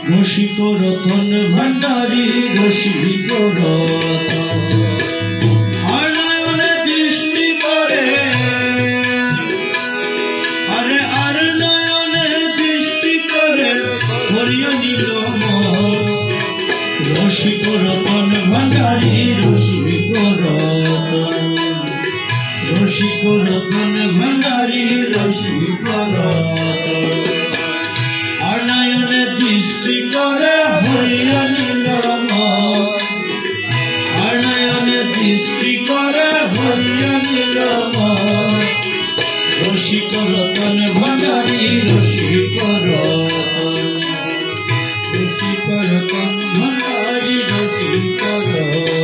রসিক রতন ভান্ডারী রসিক রতন আর নয়নে দৃষ্টি করে আরে আর নয়নে দৃষ্টি করে ভরিয়া নিল মন রসিক রতন ভান্ডারী রসিক রতন রসিক রতন ভান্ডারী রসিক রতন আর নয়নে দৃষ্টি করে ভরিয়া নিল মন আর নয়নে দৃষ্টি করে ভরিয়া নিল মন রসিক রতন ভান্ডারী রসিক রতন রসিক রতন ভান্ডারী রসিক রতন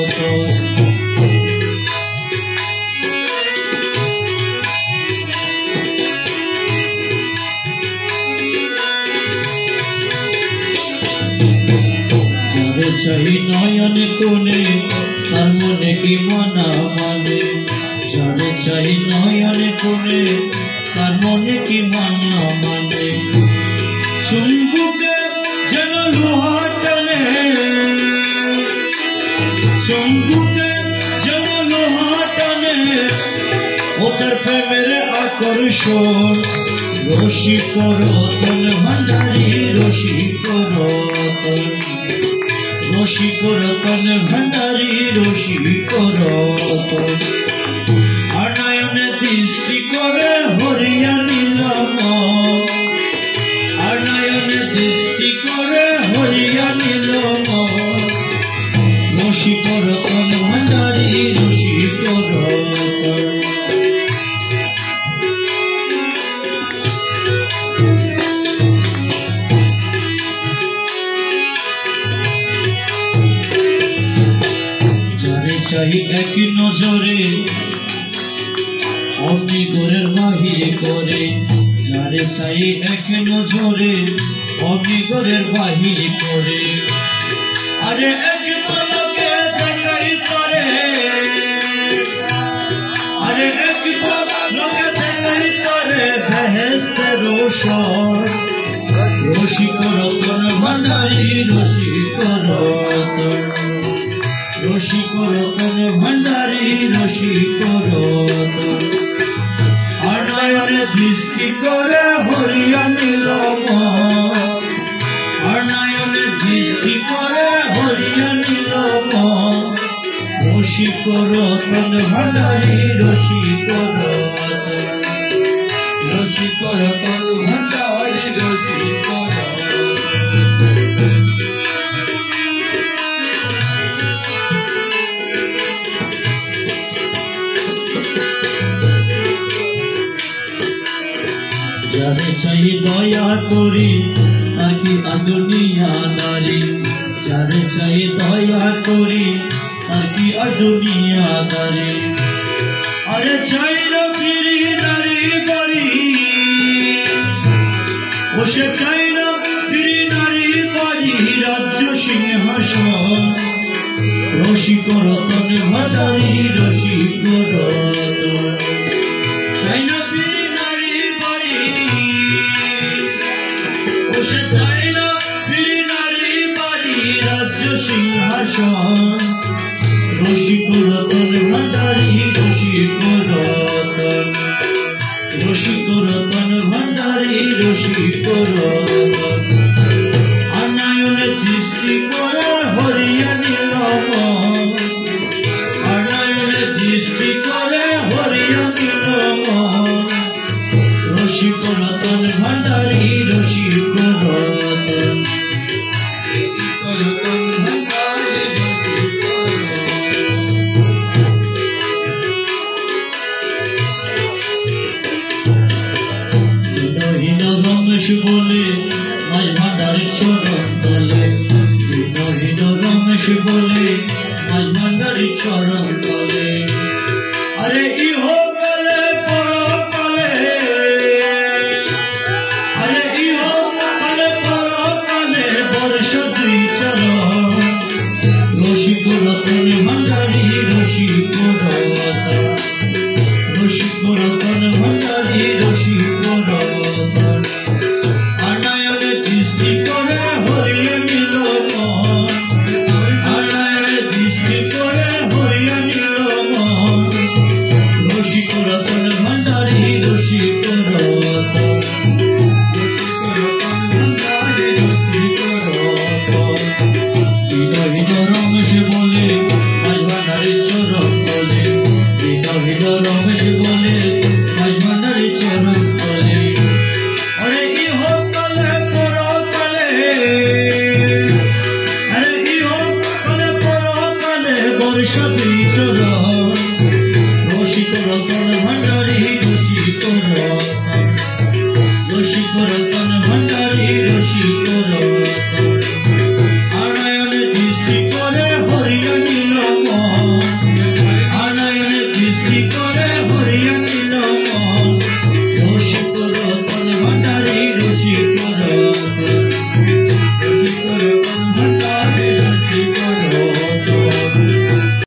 চাই নয়ন কোণে তার মনে কি মানা মানে যারে চাই নয়ন কোণে তার মনে কি মানা মানে চুম্বুকে যেন লোহা টানে চুম্বুকে যেন লোহা টানে ওদের প্রেমের আকর্ষণ রসিক রতন ভান্ডারী রসিক রতন রসিক রতন ভান্ডারী রসিক রতন আর নয়নে দৃষ্টি করে হরিয়া নিল মন আর নয়নে দৃষ্টি করে হরিয়া নিল মন রসিক রতন ভান্ডারী রসিক রতন চাই এক নজরে অমনি গোরের বাহির করে যারে চাই এক নজরে অমনি গোরের বাহির করে আরে এক পলকে দেখাই করে আরে এক পলকে দেখাই করে বেহেশতের রোশন রসিক রতন ভান্ডারী রসিক রতন রসিক রতন ভান্ডারী রসিক রতন আর নয়নে দৃষ্টি করে হরিয়া নিল মন আর নয়নে দৃষ্টি করে হরিয়া নিল মন রসিক রতন ভান্ডারী রসিক রতন রসিক রতন ভান্ডারী রসিক যারে চাই দয়া করি আর কি দুনিয়া দারি যারে চাই দয়া করি আর কি দুনিয়া দারি আরে চাই ফিরি নারী বাড়ি ও সে চাই না ফিরি নারী বাড়ি রাজ্য সিংহাসন রসিক রতন ভান্ডারী রসিক রতন চাই না ফিরি নারী বাড়ি ও সে চাই না ফিরি নারী বাড়ি রাজ্য সিংহাসন রসিক রতন ভান্ডারী রসিক রতন রসিক রতন ভান্ডারী রসিক রতন আর নয়নে দৃষ্টি করে হরিয়া নিল মন আর নয়নে দৃষ্টি করে হরিয়া নিল মন রসিক রতন ভান্ডারী রসিক রতন রসিক রতন ভান্ডারী রসিক রতন রমেশ বলে মাঝ ভান্ডারের ছোট